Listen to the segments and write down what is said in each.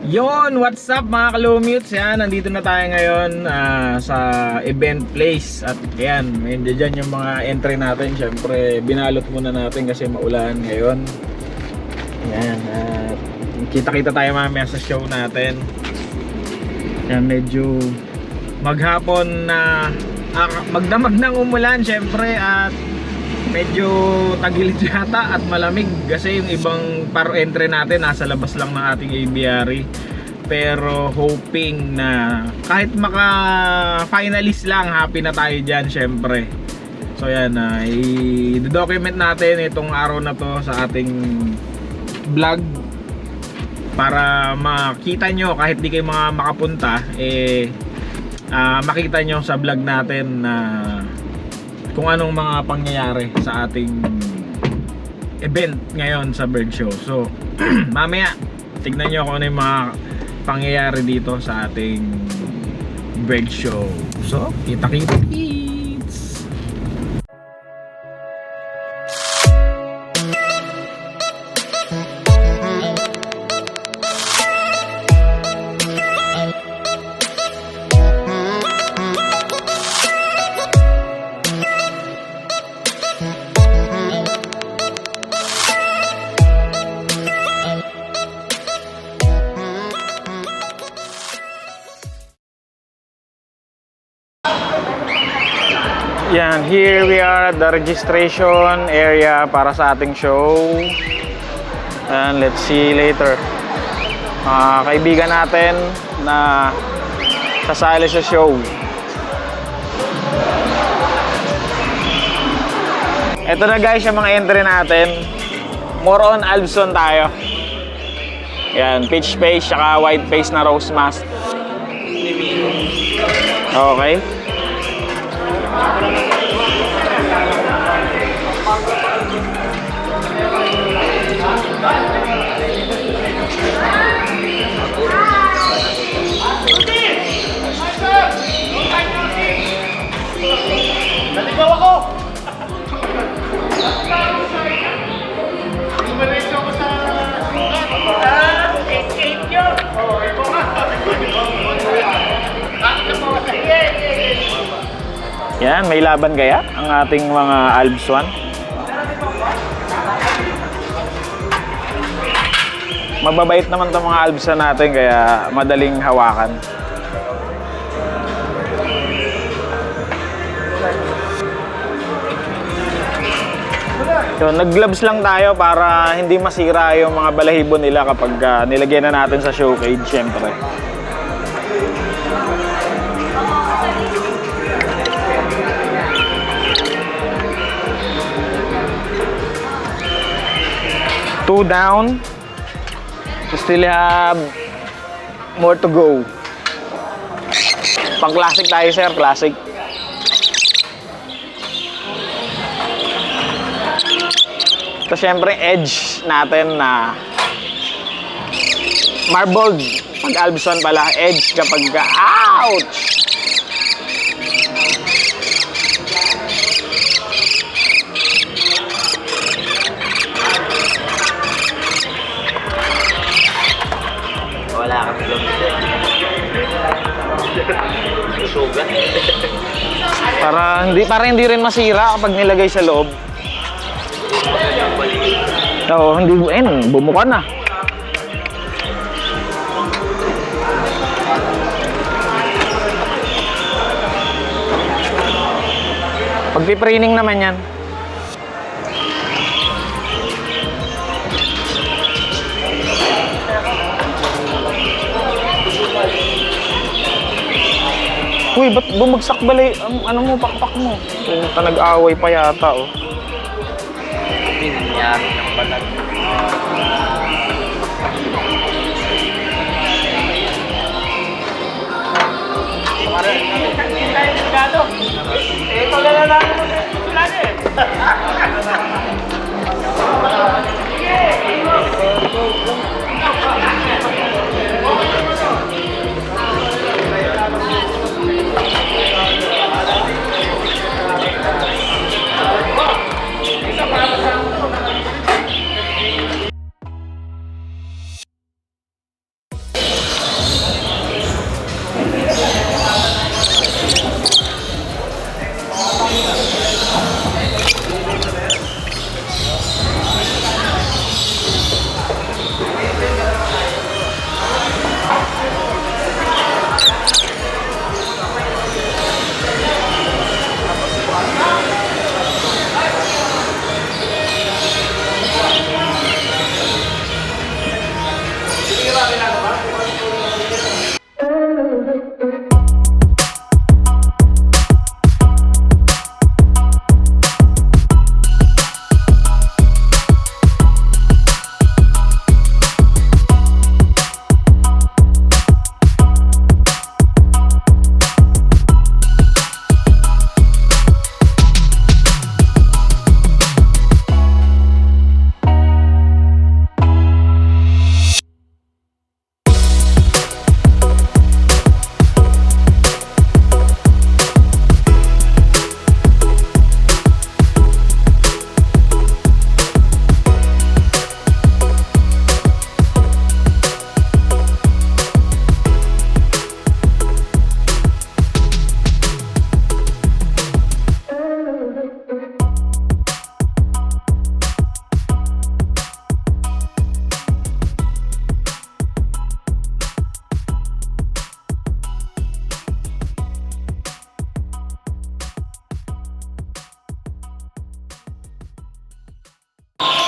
Yon, what's up mga kalumutes? Yan, nandito na tayo ngayon sa event place. At yan, dyan yung mga entry natin. Siyempre, binalot muna natin kasi maulan ngayon. Yan, at kita-kita tayo mamaya sa show natin. Yan, medyo maghapon na magdamag ng umulan siyempre. At medyo tagilid yata at malamig kasi yung ibang paro entry natin nasa labas lang ng ating aviary. Pero hoping na kahit maka finalist lang, happy na tayo dyan syempre. So yan, i-document natin itong araw na to sa ating vlog para makita nyo kahit di kayo mga makapunta, makita nyo sa vlog natin na kung anong mga pangyayari sa ating event ngayon sa bird show. So mamaya tignan nyo kung ano yung mga pangyayari dito sa ating bird show. So kita-kita kids. Yan, here we are at the registration area para sa ating show. And let's see later. Kaibigan natin na sasali sa show. Ito na guys yung mga entry natin. More on Albson tayo. Yan, peach face saka white face na rose mask. Okay. Naligaw ako! Yan, may laban kaya ang ating mga Albs 1. Mababait naman itong mga Albs natin kaya madaling hawakan. So, nag-gloves lang tayo para hindi masira yung mga balahibo nila kapag nilagyan na natin sa show cage, syempre. Two down. We still have more to go. Pang classic tayo, sir, classic. Ito syempre edge natin na marbled. Pag Albson pala, edge kapag ouch! Wala kang gloves eh. Susugan. Para hindi rin masira kapag nilagay sa loob. Oo, hindi bumuka na. Pagpipraining naman yan. Uy, ba't bumagsak balay? Ano mo, pakpak mo? Nag-away pa yata, oh. Nangyari ng balag. Ito na lang mo sa susulan eh.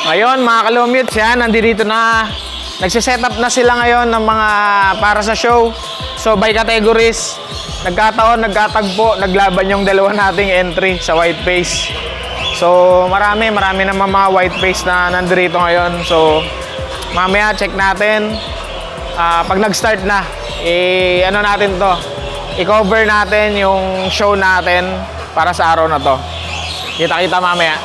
Ngayon mga kalumutes yan, nandito na. Nagsiset up na sila ngayon ng mga para sa show. So by categories, nagkataon, nagkatagpo, naglaban yung dalawa nating entry sa white face. So marami naman mga white face na nandito ngayon. So mamaya check natin. Pag nag-start na, ano natin to, i-cover natin yung show natin para sa araw na to. Kita-kita mamaya.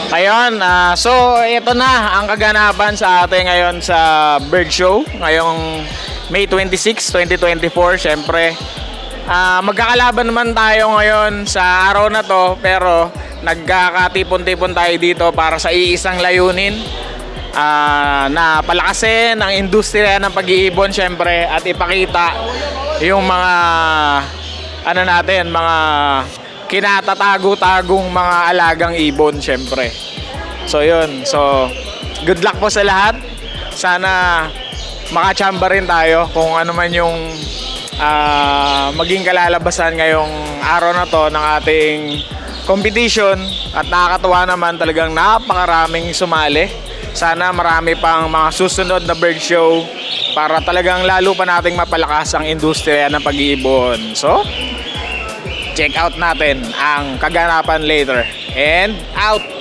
Ayun, so ito na ang kaganapan sa atin ngayon sa Bird Show ngayong May 26, 2024. Siyempre, magkakalaban naman tayo ngayon sa araw na to, pero nagkakatipon-tipon tayo dito para sa iisang layunin, na palakasin ang industriya ng pag-iibon siyempre, at ipakita yung mga mga kinatatago-tagong mga alagang ibon siyempre. So yun, so good luck po sa lahat. Sana makachamba rin tayo kung ano man yung maging kalalabasan ngayong araw na to ng ating competition. At nakakatuwa naman, talagang napakaraming sumali. Sana marami pang mga susunod na bird show para talagang lalo pa nating mapalakas ang industriya ng pag-iibon. So check out natin ang kaganapan later. And out!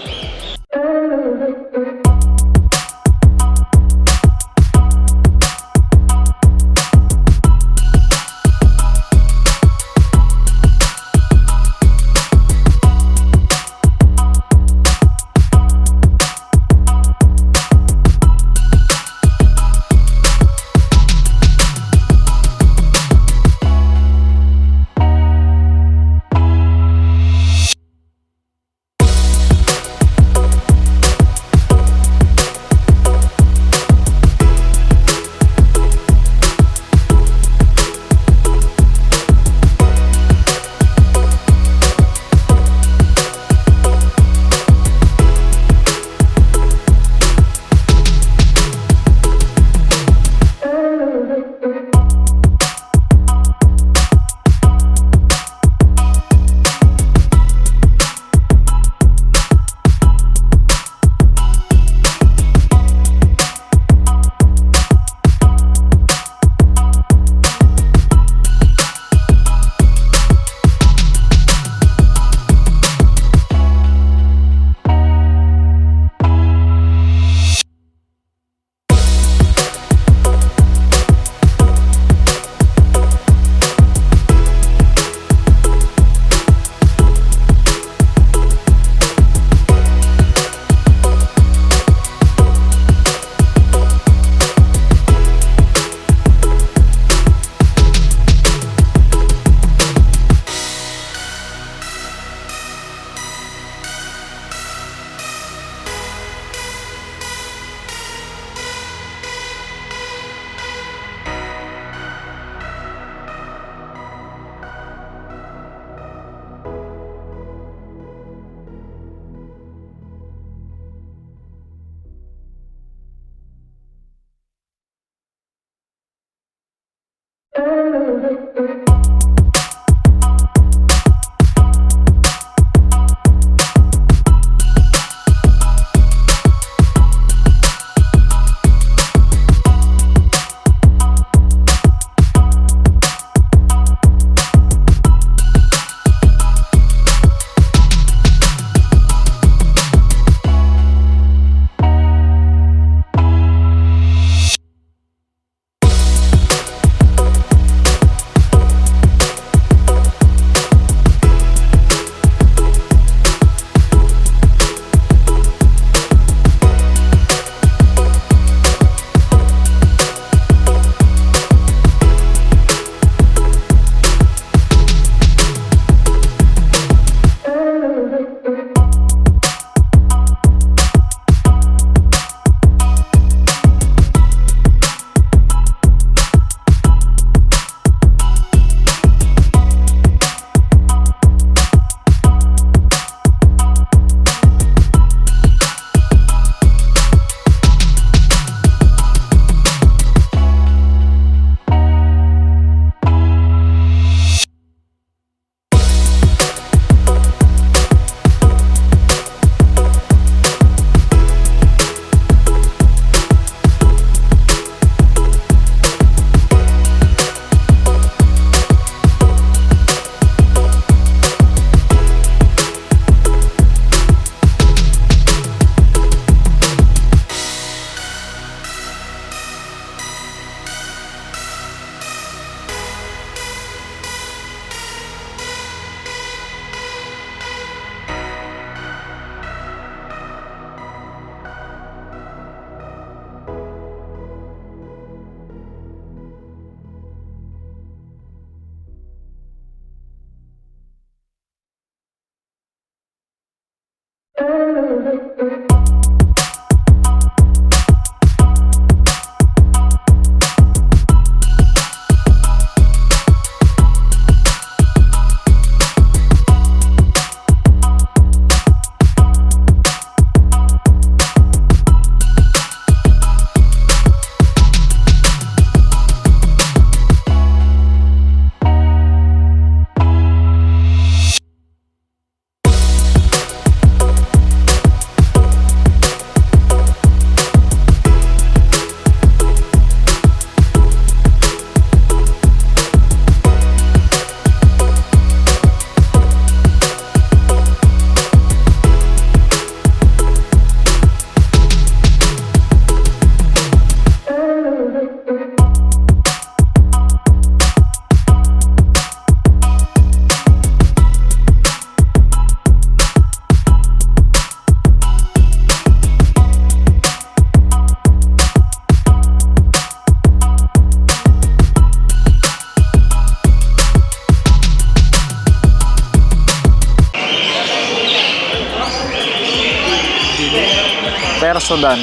Persodan.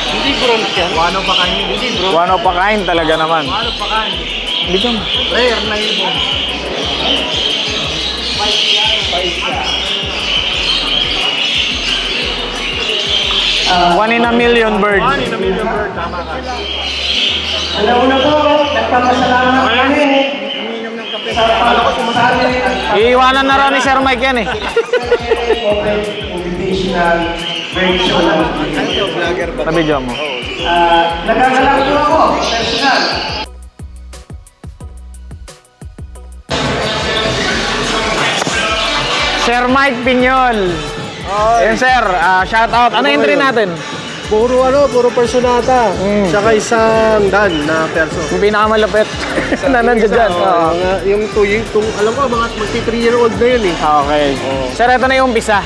Hindi bronze yan. Wano pa kain. Hindi bronze. One of a kind talaga naman. Wano pa kain. Hindi ka. Rare na yun. 1 in a million bird. 1 in a million bird. Tama ka. Alauna po, nagpapasalamat kami. Umiinom ng kape. Ano ko sumasali? Iiwanan na raw ni Sir Mike yan eh. Open motivational version ng Vlogger ba? Nabidyo mo. nagagalak po ako, personal. Sir Mike Piñol. Yun sir, shout out. Ano entry natin? Puro personata. Tsaka isang dan na perso. Yung pinakamalapit na nandiyan dyan. Oo. Yung alam ko, mga magti 3-year-old na yun eh. Okay. Sir, ito na yung umpisa.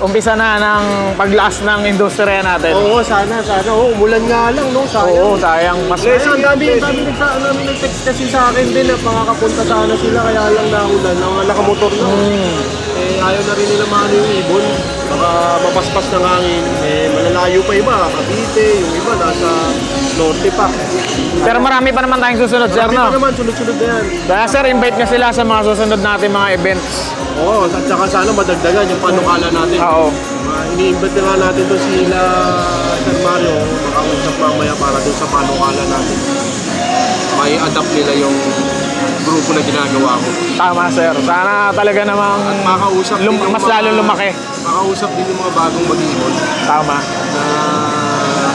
Umpisa na ng paglaas ng industriya natin. Oo, sana. Oo, umulan nga lang, no? Sayang. Oo, sayang. Mas Ang dami nag-text kasi sa akin din na makakapunta sana sila, kaya lang nakulan. Nakamotor na. Eh, ayaw na rin nila maano yung ibon. Baka mapaspas ng hangin. Eh, malalayo pa iba. Cavite, yung iba nasa norte pa. Pero marami pa naman tayong susunod, sir, Marami pa no? naman, sunod-sunod na yan. Kaya sir, invite nyo sila sa mga susunod natin mga events. Oo, at saka sana madagdagan yung panukala natin. Oo. Ini-invite na nga natin doon sila Sir Mario, makausap mamaya para doon sa panukala natin. may adapt nila yung grupo na ginagawa ko. Tama sir. Sana talaga namang At makausap din yung mas lalong lumaki. Makausap din yung mga bagong mag-iibon Tama. na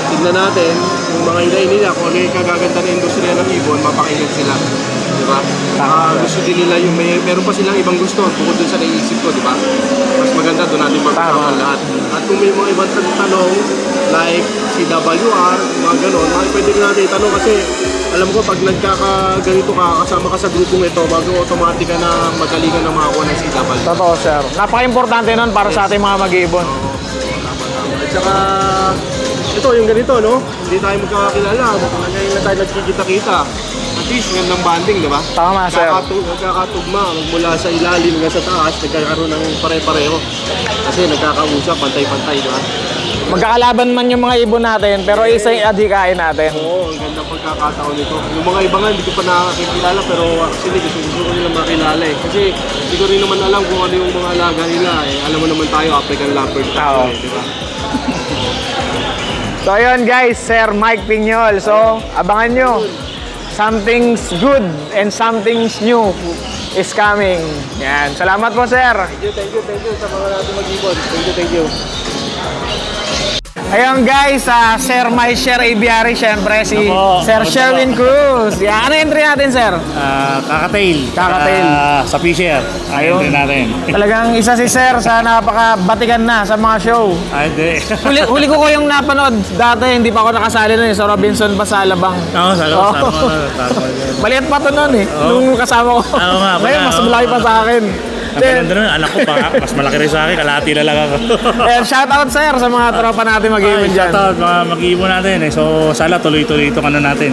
tignan natin yung mga inay nila kung ano yung kagaganda ng industriya ng ibon, mapakinggan sila. Di ba? Gusto din nila yung meron pa silang ibang gusto bukod dun sa naisip ko, di ba? Mas maganda doon natin pag-usapan lahat. At kung may mga ibang tanong like CWR, mga ganon, pwede rin natin itanong kasi alam ko pag nagkakaganito ka, kasama ka sa grupong ito, mag-automatic ka na madali ka na makakuha ng CWR. Totoo sir. Napaka-importante nun para sa ating mga mag-iibon. At saka, ito yung ganito, no? Hindi tayo magkakakilala. Ngayon na tayo nagkikita-kita. At least, gandang banding, di ba? Tama sir. Nagkakatugma mula sa ilalim hanggang sa taas, nagkakaroon ng pare-pareho. Kasi nagkakausap, pantay-pantay, di ba? Magkakalaban man yung mga ibon natin, pero isa yung adhikain natin. Oo, ang gandang pagkakataon nito. Yung mga iba nga, hindi ko pa nakakilala, pero actually, gusto ko nila makilala eh. Kasi hindi ko rin naman alam kung ano yung mga alaga nila eh. Alam mo naman tayo, African Leopard tayo eh, di ba? So ayun guys, Sir Mike Piñol. So abangan nyo. Something's good and something's new is coming. Yan. Salamat po sir. Thank you sa mga natin mag-ibon. Thank you. Ayun guys, Sir Maisher Aviary, syempre si Ako, Sir ako Sherwin Cruz. Yan. Ano entry natin sir? Kakatail. Kakatail. Sa Fisher. Ayun. natin. Talagang isa si Sir sa napakabatikan na sa mga show. Ay, hindi. Huli ko yung napanood dati, hindi pa ako nakasali nun eh, sa Robinson Pasalabang. Oo, salamat. Maliit pa to nun eh, nung kasama ko. Oo nga, Ngayon, mas malaki pa sa akin. Ang ganda nun, anak ko pa, mas malaki rin sa akin, kalahati na lang ako. Shoutout sir sa mga tropa natin mag-iwan dyan. Shoutout, mga mag-iibon natin eh. So, sana tuloy-tuloy itong ano natin.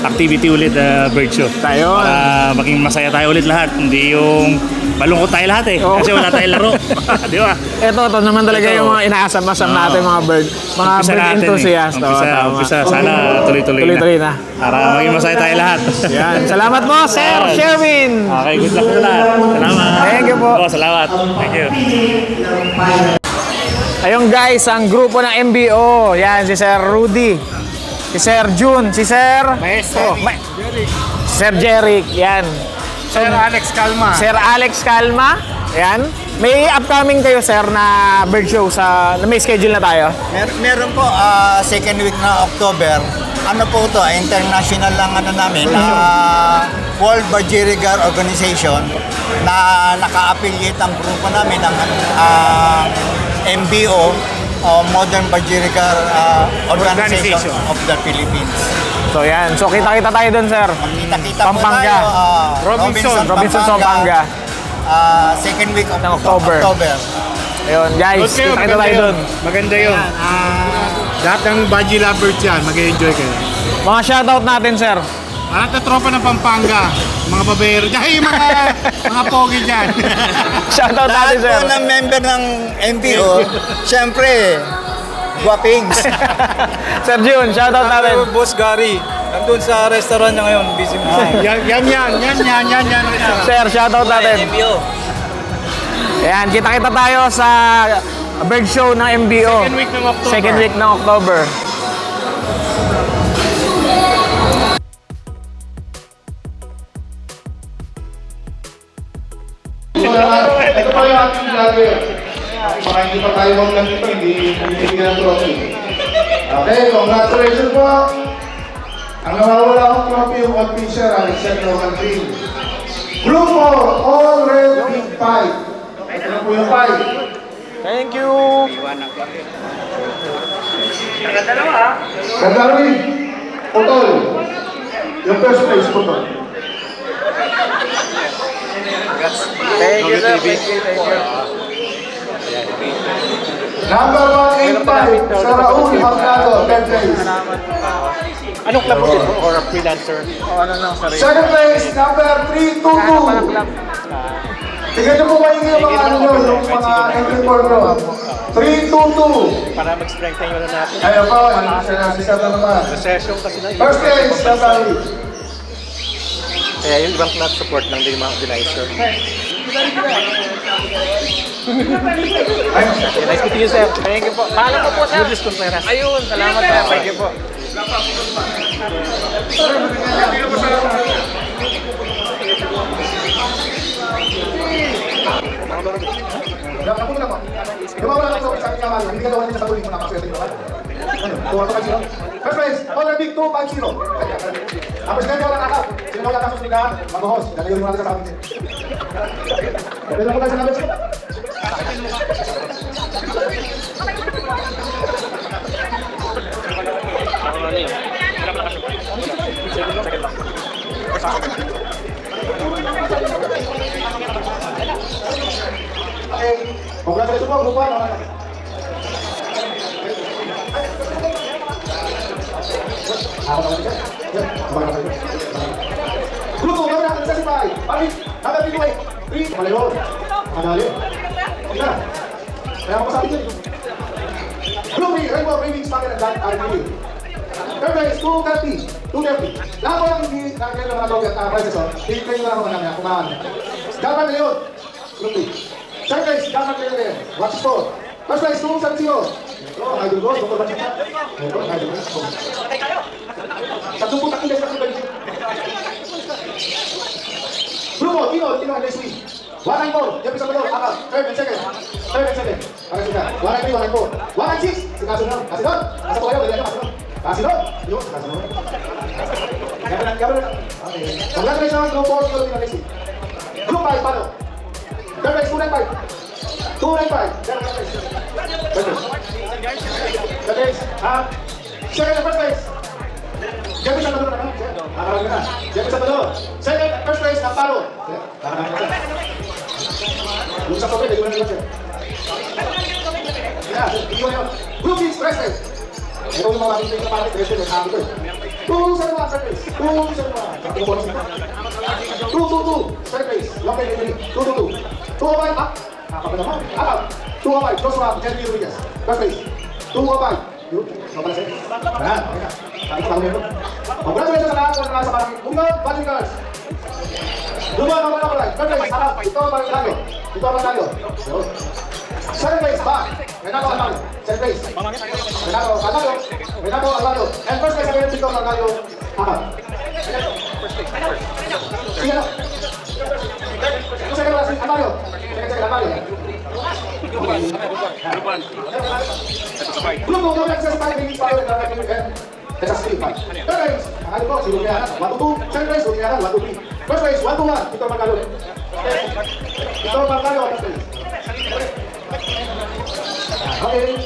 Activity ulit, bird show. Tayo. Para maging masaya tayo ulit lahat. Hindi yung malungkot tayo lahat eh. Oo. Kasi wala tayong laro. Di ba? Ito naman talaga Ito. yung mga inaasam-asam natin, mga bird Umpisa bird natin enthusiast. Eh. Oo, tama. Umpisa. Sana tuloy-tuloy Tuloy-tuloy na. Para maging masaya tayo lahat. Yan. Salamat po, Sir Sherwin. Okay, good luck sa lahat. Salamat. Thank you po. Oh, salamat. Thank you. Ayun guys, ang grupo ng MBO. Yan, si Sir Rudy, si Sir June, si Sir Maestro. si Sir Jeric. Yan. Sir Alex Calma. Sir Alex Calma. Yan. May upcoming kayo sir na bird show sa may schedule na tayo. Meron po, second week na October. Ano po ito, international lang ano namin, World Budgerigar Organization na naka-affiliate ang grupo namin ng MBO, Modern Budgerigar Organization of the Philippines. So yan. So kita-kita tayo dun sir. Kita-kita po Pampanga. tayo. Robinson Pampanga. Second week of Ng October. Ayun guys, kita-kita tayo dun. Maganda yun. Lahat ng Budgie lovers yan, mag-enjoy kayo. Mga shoutout natin sir. Lahat na tropa ng Pampanga, mga babaero, dahil yung mga pogi dyan. Shoutout Lahat natin sir. po ng member ng MBO, syempre, guwapings. Sir June, shoutout natin. Boss Gary, nandun sa restaurant niya ngayon, busy. Yan. Sir, shoutout natin. Ayan, kita-kita tayo sa bird show ng MBO. Second week ng October. Second week ng October. Ito pa yung ating vlogger. Baka hindi pa tayo mag-vlog dito, hindi bigyan ng trophy. Okay, congratulations po. Ang nawawala akong trophy yung official, Alexander O'Candrin. Group 4, all red big 5. Ito po yung 5. Thank you. Kadarwin, Putol. Yung first place, Putol. Thank you sir. Thank you. Number 185, Saraul Hangado, 10th place. Anong club mo dito? Or a freelancer? Second place, number 322. Tingnan niyo po kayo yung mga ano nyo, yung mga entry form nyo. 322. Para mag-strengthen yun na natin. Ayun po, yung sisa na naman. Session kasi na yun. First place, Natali. Kaya yung ibang club support lang din yung mga organizer. Nice meeting you, sir. Thank you po. Paalam po po sir. Ayun, salamat sir. Thank you po. Ako na po. Lumawala ako sa aking kamay. Hindi ka naman din sa tuloy mo na kapswerte naman. Tuwa ko kayo. First place, Honor Big 250. Ang presidente wala nakap. Sino wala nakap sa ligahan? Mag-host. Dalayon mo natin sa amin. Pwede mo tayo sa namin. Okay. Congratulations po, grupo. Grupo, gawin natin sa sipay. Balik, nagabig mo eh. 3, malayon. Madali. Okay na. Kaya ako sabi dyan. Grupo, Rainbow Ravings, Packet and Land, RPU. Third place, 230. 230. Lahat ko lang hindi nakakaya ng mga tawag at prices. Hindi ko lang ako namin. Kumahan. Dapat na yun. Grupo. Second place, dapat na yun. Watch score. First place, 270. Oh, idol ko. Doktor Bachita. Idol ko. Sa tumpok takong beses na balik. Grupo, Tino, and Leslie. 194, Jeffrey Salvador, Akal, third and second. Para sila. 193, 194. 196, si Kasunod. Kasunod. Asa po kayo, dali nyo, Kasunod. Kasunod. Yun, Kasunod. Okay. Congratulations, Group 4, Tino, and Leslie. Group 5, Palo. Third place, 295. 295. Third place. Second and first place. Jeffrey Salvador naman. Nakarami na. Jeffrey Salvador. Second, first place, Amparo. Nakarami na. Yung sa sobrang, hindi mo na nila siya. Hindi mo na yun. Group 6, first place. Ito yung mga mabibig na parang presyo ng sabi ko eh. 271, third place. 271. Sabi ko bonus na. 222, third place. Long time delivery. 222. 205, up. Nakapag naman. Up. 205, Joshua, Jeremy Rodriguez. First place. 205. Yun, mabala sa'yo. Ayan, okay na. Sabi ko lang yun. Congratulations sa lahat ng nasa parang Bunga, Bali Girls. Luma, mabala ko lang. Third place, harap. Ito ang Barangay. Ito ang Barangay. Yun. Second place, back. Renato Alvaro. Second place. Renato Alvaro. And first place, again, Tito Margallo. Apat. Sige na. Ito second place, Alvaro. Second, Alvaro. Grupo, gawin natin sa Spy Babies Power and Dark and Texas Steel Fight. Third place, ang ano po, si Lumiahan, 1-2. Second place, Lumiahan, 1-3. First place, 1-1, Tito Margallo. Tito Margallo, first place. Okay.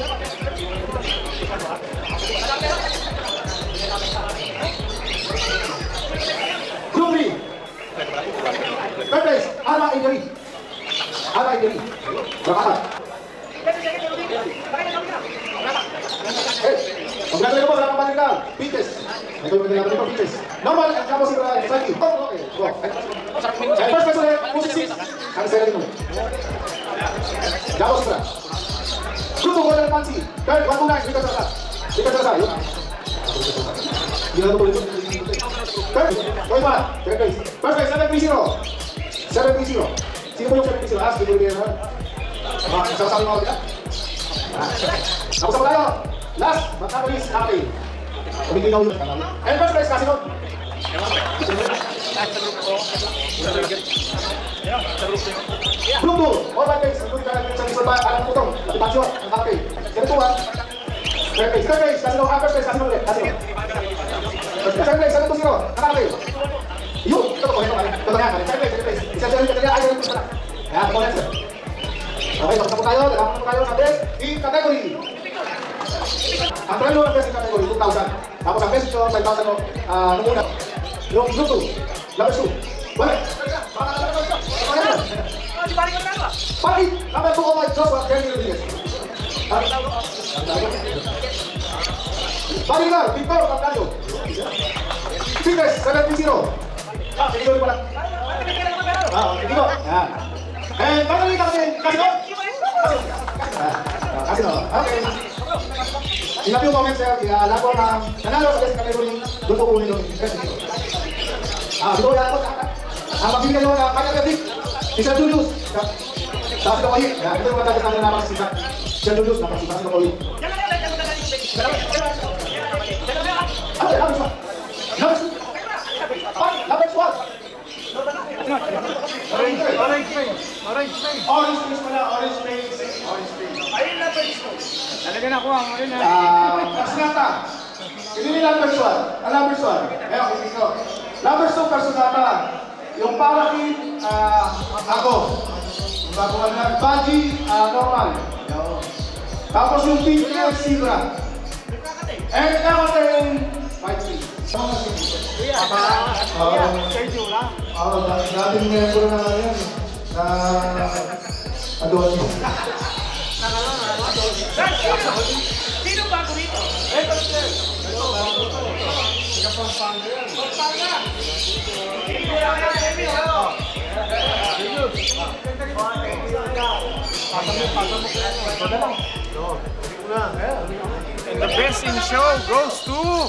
Group 3. Third place, Alma Ingeri. Berapa? Congratulations po sa mga paniglang. Peaches. Ito yung pinaglaban nito, Peaches. Normal, ang kapos yung Frankie. Okay, go. And first place ulit, 266. Ang sila nito. Gabos pra. Grupo Golden Fancy. Third, 129. Victor Salazar. Yun. Hindi na ito ulit. Third, Toy Mara. Third place. First place, 730. Sino po yung 730? Ask, hindi ko naman. Sasabi mo ako dyan. Tapos ako tayo. Last, but not least, Naki. Kumiginaw yun. And first place, Kasinot. Group 2, all my place. Good ka sa isang ba, alam ko itong. Ipatyo, ang Naki. Ganito ha. Third place, Kasinot. First place, Kasinot ulit. Kasinot. Third place, 720. Naki. Yun, ito ko. Ito na yan. Third place. Isa dyan, ayaw yung pala. Kaya, ako na sir. Okay, tapos tayo sa best in category. Ang prelo ng best in category, 2,000. Tapos ang best ito, 5,000 nung una. Yung group 2, number 2. Balik! Balik! Number 2, oh my Joshua, Jeremy Rodriguez. Balik na, Victor Pagkayo. Fitness, 730. Sige ko rin pala. Sige ko. Yan. And finally, Kasinot. Okay. In a few moments, sir, lahat po na nanalo sa best category, doon po kunin yung best dito. Dito yan po. Magbibigay nyo na kanya gabi, si Sir Julius. Tapos ito kayo. Ito yung matagos na naman si Sir Julius. Napasipas ito kayo. Orange face pala, orange face. Ayun na face. Talaga na kuha mo rin ha. Personata. Hindi ni numbers 1. Numbers 1. Ayun, hindi ko. Numbers 2, personata. Yung parakit, ako. Yung bago ka na. Baji, normal. Tapos yung pink na zebra. And kakata yung white face. Sama na si Sergio lang. Dating member na yan. Na Adonis. Sino bago rito? And the best in show goes to...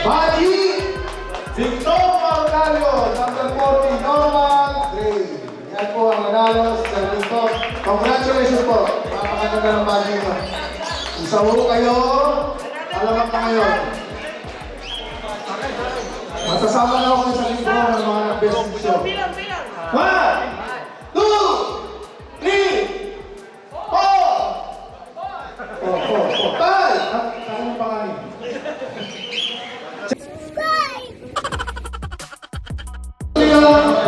Baji! Victor Margalio, number 40, Norman Gray. Yan po ang nanalo sa Victor. Congratulations po. Napakaganda ng Baji mo. Isa ho kayo, alamak na ngayon. Masasama na ako sa libro ng mga best in show. 1, 2, 3, 4. 5! Ano pangalan?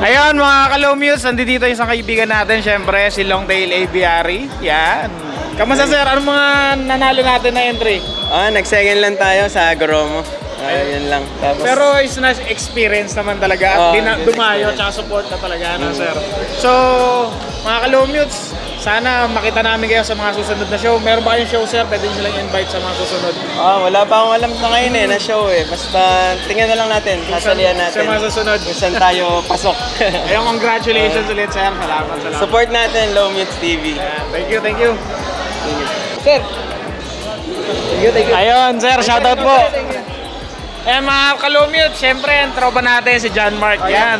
Ayun mga ka-Lomutes, nandito yung isang kaibigan natin, syempre si Longtail Aviary. Yan. Kamusta sir? Anong mga nanalo natin na entry? Nag-second lang tayo sa Agoromo. Yun lang. Tapos, Pero is na experience naman talaga at dumayo at support na talaga no, sir. So, mga ka-Lomutes, sana makita namin kayo sa mga susunod na show. Meron ba kayong show sir? Pwede nyo lang invite sa mga susunod. wala pa akong alam pa ngayon na show eh. Basta tingnan na lang natin, sasalihan natin. Sa mga susunod. Kung saan tayo pasok. Ayun, congratulations ulit sir. Salamat. Support natin, Low Mutes TV. Thank you. Sir. Thank you. Ayun, sir, shoutout po. Mga ka-Lomutes, syempre, ang tropa natin si John Mark. Yan.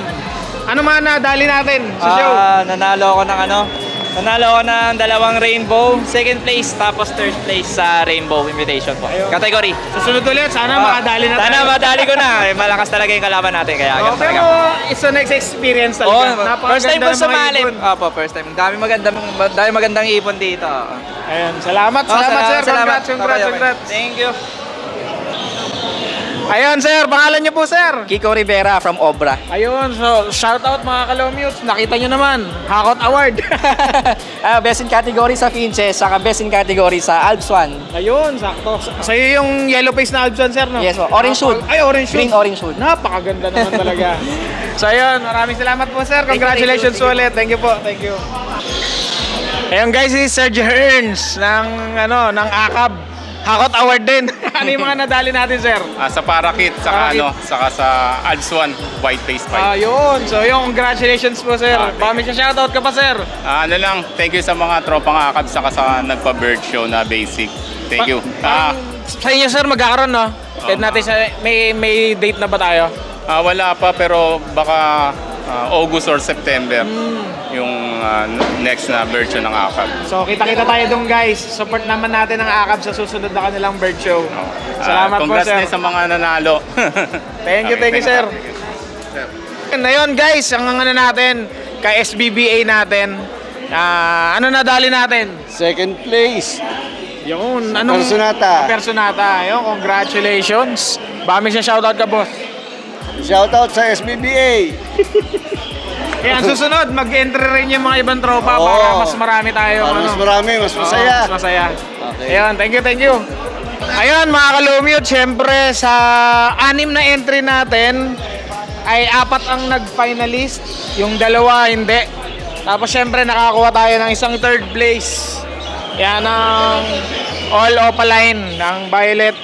Ano man nadali natin sa show? Nanalo ako ng 2 rainbow, second place, tapos third place sa rainbow invitation po. Category. Susunod ulit, sana makadali na Sana madali ko na. Malakas talaga yung kalaban natin. Kaya agad Pero talaga. it's a next experience talaga. First time ko Napakaganda ng mga sumali. ibon. First time. Dami magandang ipon dito. Ayun, salamat sir. Congrats. Thank you. Ayun sir, pangalan niyo po sir? Kiko Rivera from Obra. Ayun, so shoutout mga ka-Lomutes. Nakita niyo naman, Hakot Award. Best in category sa Finches, saka best in category sa Alps 1. Ayun, sakto. Sa'yo yung yellow face na Albson sir, no? Yes po, orange hood. Ay, orange hood. Green orange hood. Napakaganda naman talaga. So ayun, maraming salamat po sir. Congratulations ulit. Thank you po. Thank you. Ayun guys, si Sergio Hearns ng AKAB. Hakot Award din. Ano yung mga nadali natin sir? Sa Parakit, saka Parakit. saka sa Alps 1, white face pipe. Ayun. So yung congratulations po sir. Baka may shoutout ka pa sir. Thank you sa mga tropang akab saka sa nagpa-bird show na basic. Thank you. Sa inyo sir, magkakaroon no? Kahit natin may date na ba tayo? Wala pa pero baka August or September yung next na bird show ng akab. So kita-kita tayo dong guys. Support naman natin ang AKAB sa susunod na kanilang bird show. Salamat po Congrats sir. din sa mga nanalo. Thank you sir. Ngayon guys, ang natin kay SBBA natin. Ano nadali natin? Second place. Yun, Personata. Yun, congratulations. Baka may shoutout ka boss. Shoutout sa SBBA. Kaya ang susunod, mag-entry rin yung mga ibang tropa para mas marami tayo. Mas marami, mas masaya. Mas masaya. Ayun, thank you. Ayun mga ka-Lomutes, syempre sa 6 na entry natin ay 4 ang nag-finalist, yung 2 hindi. Tapos syempre nakakuha tayo ng isang 3rd place. Yan ang all opaline, ng violet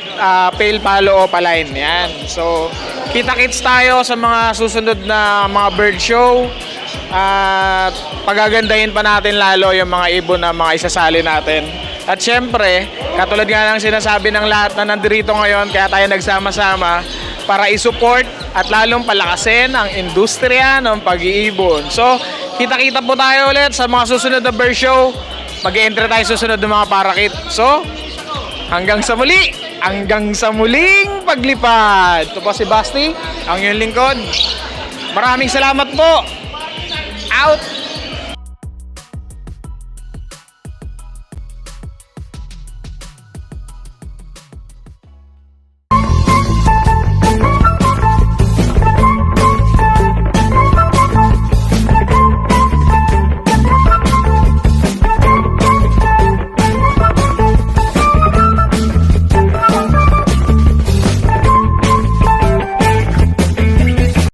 pale palo opaline. Yan. So, kita-kits tayo sa mga susunod na mga bird show. At pagagandahin pa natin lalo yung mga ibon na mga isasali natin. At syempre, katulad nga ng sinasabi ng lahat na nandito ngayon, kaya tayo nagsama-sama para isupport at lalong palakasin ang industriya ng pag-iibon. So, kita-kita po tayo ulit sa mga susunod na bird show. Mag-e-enter tayo susunod ng mga parakit. So, Hanggang sa muli! Hanggang sa muling paglipad! Ito po si Basti, ang iyong lingkod. Maraming salamat po! Out!